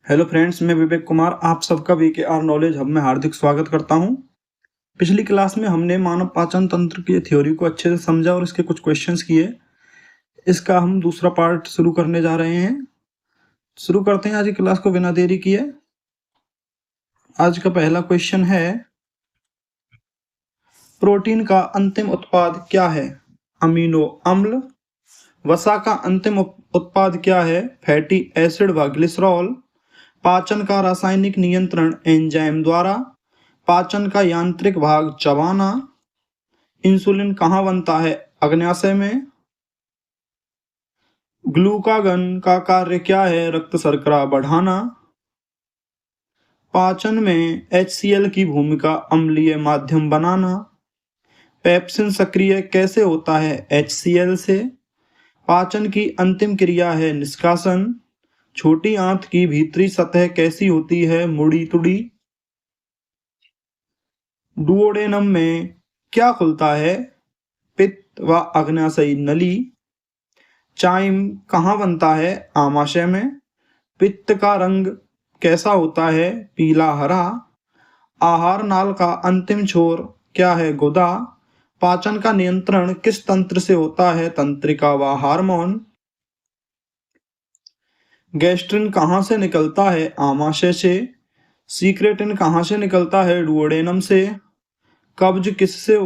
Hello friends, मैं विवेक कुमार आप सबका वीकेआर नॉलेज हब में हार्दिक स्वागत करता हूं। पिछली क्लास में हमने मानव पाचन तंत्र की थ्योरी को अच्छे से समझा और इसके कुछ क्वेश्चंस किए। इसका हम दूसरा पार्ट शुरू करने जा रहे हैं। शुरू करते हैं आज की क्लास को बिना देरी किए। आज का पहला क्वेश्चन है, प्रोटीन का अंतिम उत्पाद क्या है? अमीनो अम्ल। वसा का अंतिम उत्पाद क्या है? फैटी एसिड व ग्लिसरॉल। पाचन का रासायनिक नियंत्रण एंजाइम द्वारा। पाचन का यांत्रिक भाग चबाना। इंसुलिन कहाँ बनता है? अग्न्याशय में। ग्लूकागन का कार्य क्या है? रक्त शर्करा बढ़ाना। पाचन में HCl की भूमिका अम्लीय माध्यम बनाना। पेप्सिन सक्रिय कैसे होता है? HCl से। पाचन की अंतिम क्रिया है निष्कासन। छोटी आंत की भीतरी सतह कैसी होती है? मुड़ी तुड़ी। डुओडेनम में क्या खुलता है? पित्त व अग्न्याशयी नली। चाइम कहाँ बनता है? आमाशय में। पित्त का रंग कैसा होता है? पीला हरा। आहार नाल का अंतिम छोर क्या है? गुदा। पाचन का नियंत्रण किस तंत्र से होता है? तंत्रिका व हार्मोन। गैस्ट्रिन कहाँ से निकलता है? आमाशय से। सीक्रेटिन कहाँ से निकलता है? डुओडेनम से। कब्ज किससे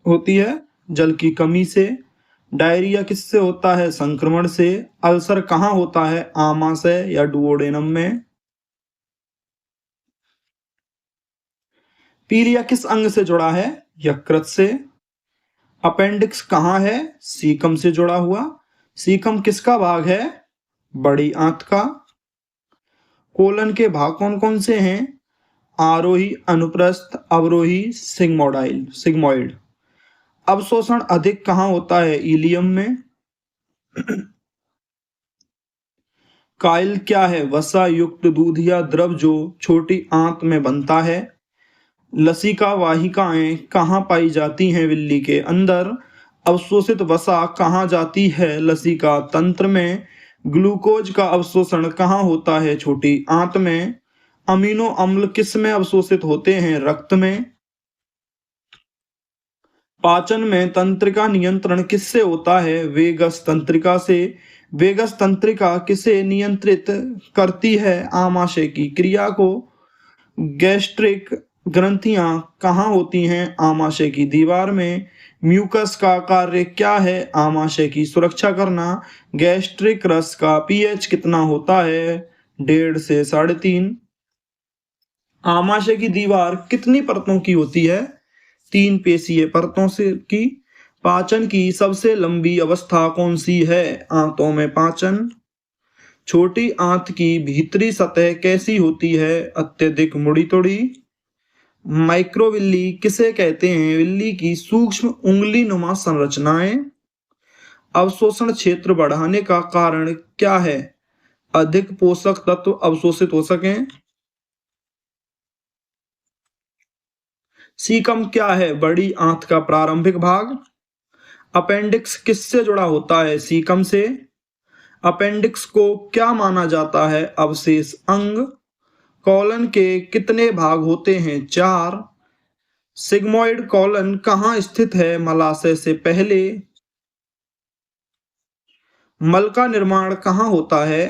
होती है? जल की कमी से। डायरिया किससे होता है? संक्रमण से। अल्सर कहाँ होता है? आमाशय या डुओडेनम में। पीलिया किस अंग से जुड़ा है? यकृत से। अपेंडिक्स कहाँ है? सीकम से जुड़ा हुआ। सीकम किसका भाग है? बड़ी आंत का। कोलन के भाग कौन कौन से हैं? आरोही, अनुप्रस्थ, अवरोही, सिग्मोइड। अवशोषण अधिक कहाँ होता है? इलियम में। काइल क्या है? वसा युक्त दूध या द्रव जो छोटी आंत में बनता है। लसिका वाहिकाएं कहाँ पाई जाती हैं? बिल्ली के अंदर। अवशोषित वसा कहाँ जाती है? लसिका तंत्र में। ग्लूकोज का अवशोषण कहाँ होता है? छोटी आंत में। अमीनो अम्ल किस में अवशोषित होते हैं? रक्त में। पाचन में तंत्रिका नियंत्रण किससे होता है? वेगस तंत्रिका से। वेगस तंत्रिका किसे नियंत्रित करती है? आमाशय की क्रिया को। गैस्ट्रिक ग्रंथियां कहाँ होती हैं? आमाशय की दीवार में। म्यूकस का कार्य क्या है? आमाशय की सुरक्षा करना। गैस्ट्रिक रस का pH कितना होता है? 1.5 से 3.5। आमाशय की दीवार कितनी परतों की होती है? 3 पेशीय परतों से की। पाचन की सबसे लंबी अवस्था कौन सी है? आंतों में पाचन। छोटी आंत की भीतरी सतह कैसी होती है? अत्यधिक मुड़ी तुड़ी। माइक्रोविल्ली किसे कहते हैं? विल्ली की सूक्ष्म उंगली नुमा संरचनाएं। अवशोषण क्षेत्र बढ़ाने का कारण क्या है? अधिक पोषक तत्व अवशोषित हो सकें। सीकम क्या है? बड़ी आंत का प्रारंभिक भाग। अपेंडिक्स किससे जुड़ा होता है? सीकम से। अपेंडिक्स को क्या माना जाता है? अवशेष अंग। कॉलन के कितने भाग होते हैं? 4। सिग्मोइड कॉलन कहाँ स्थित है? मलाशय से पहले। मल का निर्माण कहाँ होता है?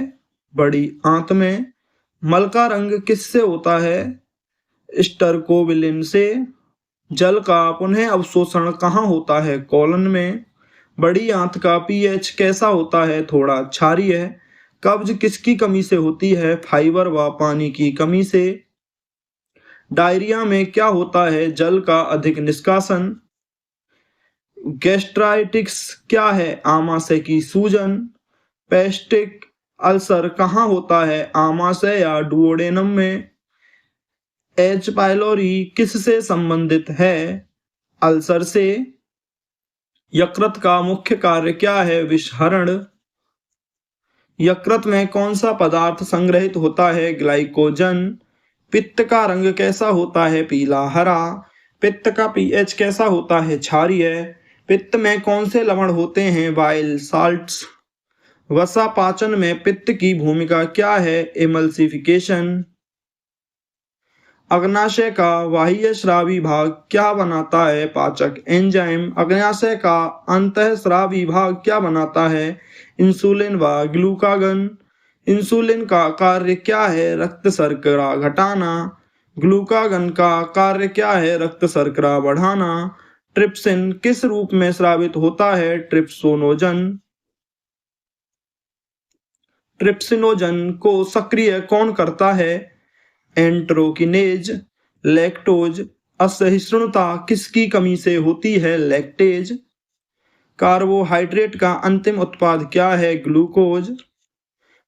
बड़ी आंत में। मल का रंग किससे होता है? स्टरकोबिलिन से। जल का पुनः अवशोषण कहाँ होता है? कॉलन में। बड़ी आंत का pH कैसा होता है? थोड़ा क्षारीय है। कब्ज किसकी कमी से होती है? फाइबर व पानी की कमी से। डायरिया में क्या होता है? जल का अधिक निष्कासन। गैस्ट्राइटिस क्या है? आमाशय की सूजन। पेस्टिक अल्सर कहाँ होता है? आमाशय या डुओडेनम में। एच पाइलोरी किससे संबंधित है? अल्सर से। यकृत का मुख्य कार्य क्या है? विषहरण। यकृत में कौन सा पदार्थ संग्रहित होता है? ग्लाइकोजन। पित्त का रंग कैसा होता है? पीला हरा। पित्त का pH कैसा होता है? क्षारीय। पित्त में कौन से लवण होते हैं? Bile salts. वसा पाचन में पित्त की भूमिका क्या है? एमल्सिफिकेशन। अग्नाशय का बाह्य स्रावी भाग क्या बनाता है? पाचक एंजाइम। अग्नाशय का अंतःस्रावी भाग क्या बनाता है? इंसुलिन व ग्लूकागन। इंसुलिन का कार्य क्या है? रक्त शर्करा घटाना। ग्लूकागन का कार्य क्या है? रक्त शर्करा बढ़ाना। ट्रिप्सिन किस रूप में स्रावित होता है? ट्रिप्सोनोजन। ट्रिप्सिनोजन को सक्रिय कौन करता है? एंट्रोकिनेज। लैक्टोज असहिष्णुता किसकी कमी से होती है? लैक्टेज। कार्बोहाइड्रेट का अंतिम उत्पाद क्या है? ग्लूकोज।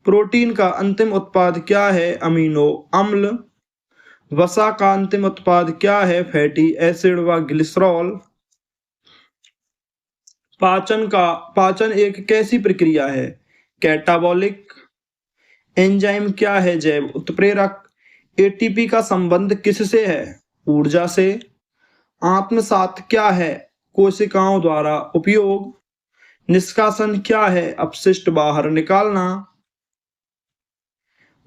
प्रोटीन का अंतिम उत्पाद क्या है? अमीनो अम्ल। वसा का अंतिम उत्पाद क्या है? फैटी एसिड व ग्लिसरॉल। पाचन एक कैसी प्रक्रिया है? कैटाबॉलिक। एंजाइम क्या है? जैव उत्प्रेरक। एटीपी का संबंध किससे है? ऊर्जा से। आत्मसात क्या है? कोशिकाओं द्वारा उपयोग। निष्कासन क्या है? अपशिष्ट बाहर निकालना।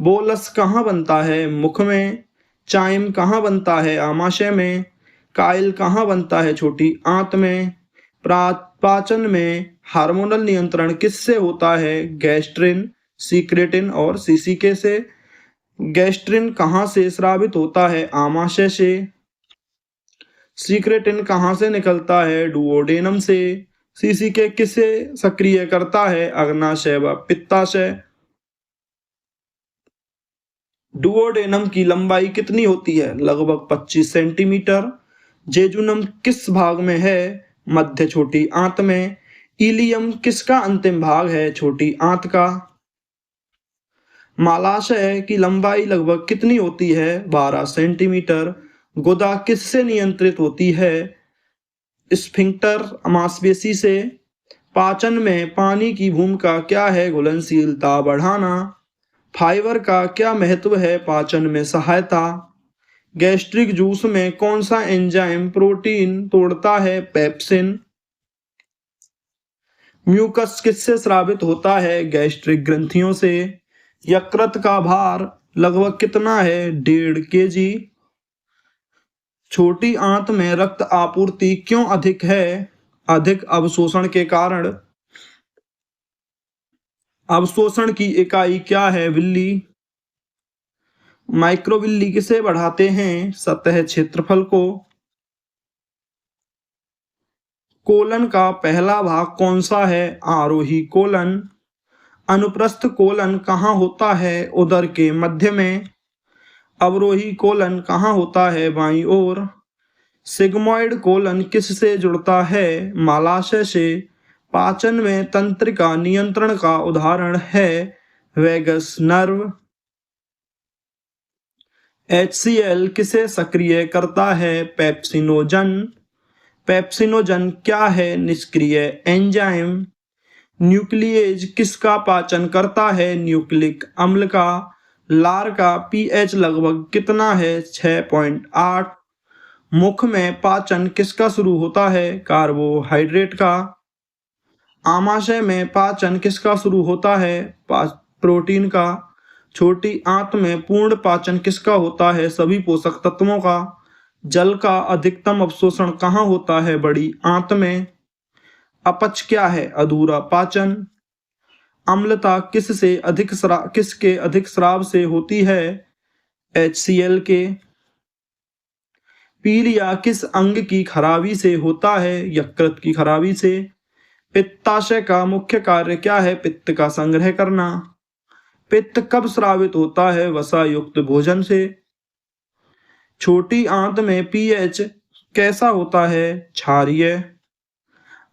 बोलस कहाँ बनता है? मुख में। चाइम कहाँ बनता है? आमाशय में। काइल कहाँ बनता है? छोटी आंत में। पाचन में हार्मोनल नियंत्रण किससे होता है? गैस्ट्रिन, सीक्रेटिन और सीसीके से। गैस्ट्रिन कहाँ से स्रावित होता है? आमाशय से। सीक्रेटिन कहाँ से निकलता है? डुओडेनम से। सीसीके किसे सक्रिय करता है? अग्नाशय व पित्ताशय। डुओडेनम की लंबाई कितनी होती है? लगभग 25 सेंटीमीटर। जेजुनम किस भाग में है? मध्य छोटी आंत में। इलियम किसका अंतिम भाग है? छोटी आंत का। मालाशय की लंबाई लगभग कितनी होती है? 12 सेंटीमीटर। गुदा किससे नियंत्रित होती है? स्फिंक्टर मांसपेशी से। पाचन में पानी की भूमिका क्या है? घुलनशीलता बढ़ाना। फाइबर का क्या महत्व है? पाचन में सहायता। गैस्ट्रिक जूस में कौन सा एंजाइम प्रोटीन तोड़ता है? पेप्सिन। म्यूकस किससे स्रावित होता है? गैस्ट्रिक ग्रंथियों से। यकृत का भार लगभग कितना है? 1.5 kg। छोटी आंत में रक्त आपूर्ति क्यों अधिक है? अधिक अवशोषण के कारण। अवशोषण की इकाई क्या है? विल्ली। माइक्रोविल्ली किसे बढ़ाते हैं? सतह क्षेत्रफल को। कोलन का पहला भाग कौन सा है? आरोही कोलन। अनुप्रस्थ कोलन कहाँ होता है? उदर के मध्य में। अवरोही कोलन कहाँ होता है? बाईं ओर। सिग्मोइड कोलन किससे जुड़ता है? मालाशय से। पाचन में तंत्रिका नियंत्रण का उदाहरण है वेगस नर्व। HCl किसे सक्रिय करता है? पेप्सिनोजन। पेप्सिनोजन क्या है? निष्क्रिय एंजाइम। न्यूक्लिएज किसका पाचन करता है? न्यूक्लिक अम्ल का। लार का pH लगभग कितना है? 6.8। मुख में पाचन किसका शुरू होता है? कार्बोहाइड्रेट का। आमाशय में पाचन किसका शुरू होता है? प्रोटीन का। छोटी आंत में पूर्ण पाचन किसका होता है? सभी पोषक तत्वों का। जल का अधिकतम अवशोषण कहाँ होता है? बड़ी आंत में। अपच क्या है? अधूरा पाचन। अम्लता किसके अधिक स्राव से होती है? HCl के। पीलिया किस अंग की खराबी से होता है? यकृत की खराबी से। पित्ताशय का मुख्य कार्य क्या है? पित्त का संग्रह करना। पित्त कब स्रावित होता है? वसा युक्त भोजन से। छोटी आंत में pH कैसा होता है? क्षारीय।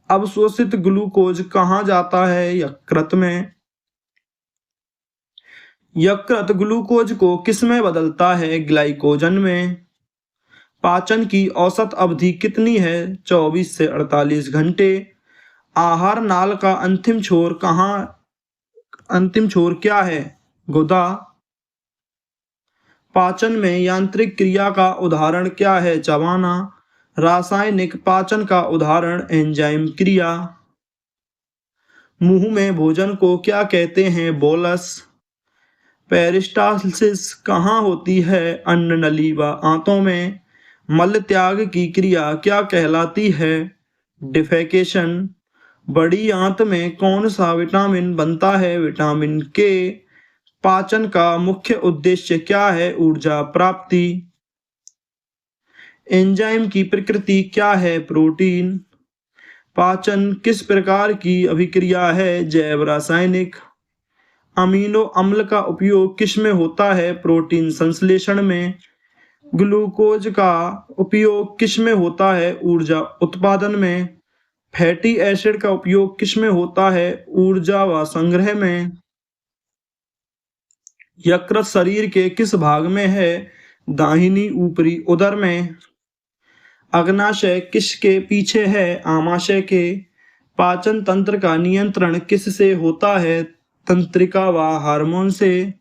अवशोषित ग्लूकोज कहाँ जाता है? यकृत में। यकृत ग्लूकोज को किस में बदलता है? ग्लाइकोजन में। पाचन की औसत अवधि कितनी है? 24 से 48 घंटे। आहार नाल का अंतिम छोर क्या है? गुदा। पाचन में यांत्रिक क्रिया का उदाहरण क्या है? चबाना। रासायनिक पाचन का उदाहरण एंजाइम क्रिया। मुंह में भोजन को क्या कहते हैं? बोलस। पेरिस्टालसिस कहाँ होती है? अन्न नली व आंतों में। मल त्याग की क्रिया क्या कहलाती है? डिफेकेशन। बड़ी आंत में कौन सा विटामिन बनता है? विटामिन के। पाचन का मुख्य उद्देश्य क्या है? ऊर्जा प्राप्ति। एंजाइम की प्रकृति क्या है? प्रोटीन। पाचन किस प्रकार की अभिक्रिया है? जैव रासायनिक। अमीनो अम्ल का उपयोग किस में होता है? प्रोटीन संश्लेषण में। ग्लूकोज का उपयोग किस में होता है? ऊर्जा उत्पादन में। फैटी एसिड का उपयोग किस में होता है? ऊर्जा व संग्रह में। यकृत शरीर के किस भाग में है? दाहिनी ऊपरी उदर में। अग्नाशय किसके पीछे है? आमाशय के। पाचन तंत्र का नियंत्रण किससे होता है? तंत्रिका व हार्मोन से।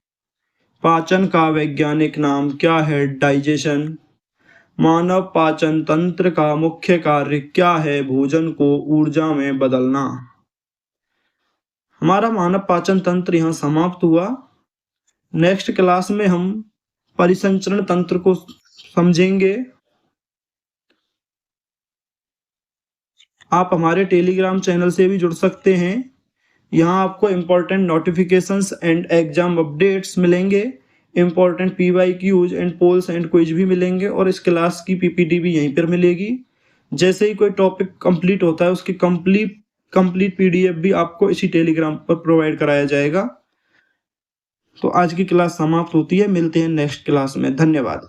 पाचन का वैज्ञानिक नाम क्या है? डाइजेशन। मानव पाचन तंत्र का मुख्य कार्य क्या है? भोजन को ऊर्जा में बदलना। हमारा मानव पाचन तंत्र यहाँ समाप्त हुआ। नेक्स्ट क्लास में हम परिसंचरण तंत्र को समझेंगे। आप हमारे टेलीग्राम चैनल से भी जुड़ सकते हैं। यहाँ आपको important notifications and exam updates मिलेंगे। Important PYQs and polls and quiz भी मिलेंगे और इस क्लास की PPT भी यहीं पर मिलेगी। जैसे ही कोई टॉपिक कंप्लीट होता है उसकी कंप्लीट PDF भी आपको इसी टेलीग्राम पर प्रोवाइड कराया जाएगा। तो आज की क्लास समाप्त होती है। मिलते हैं नेक्स्ट क्लास में। धन्यवाद।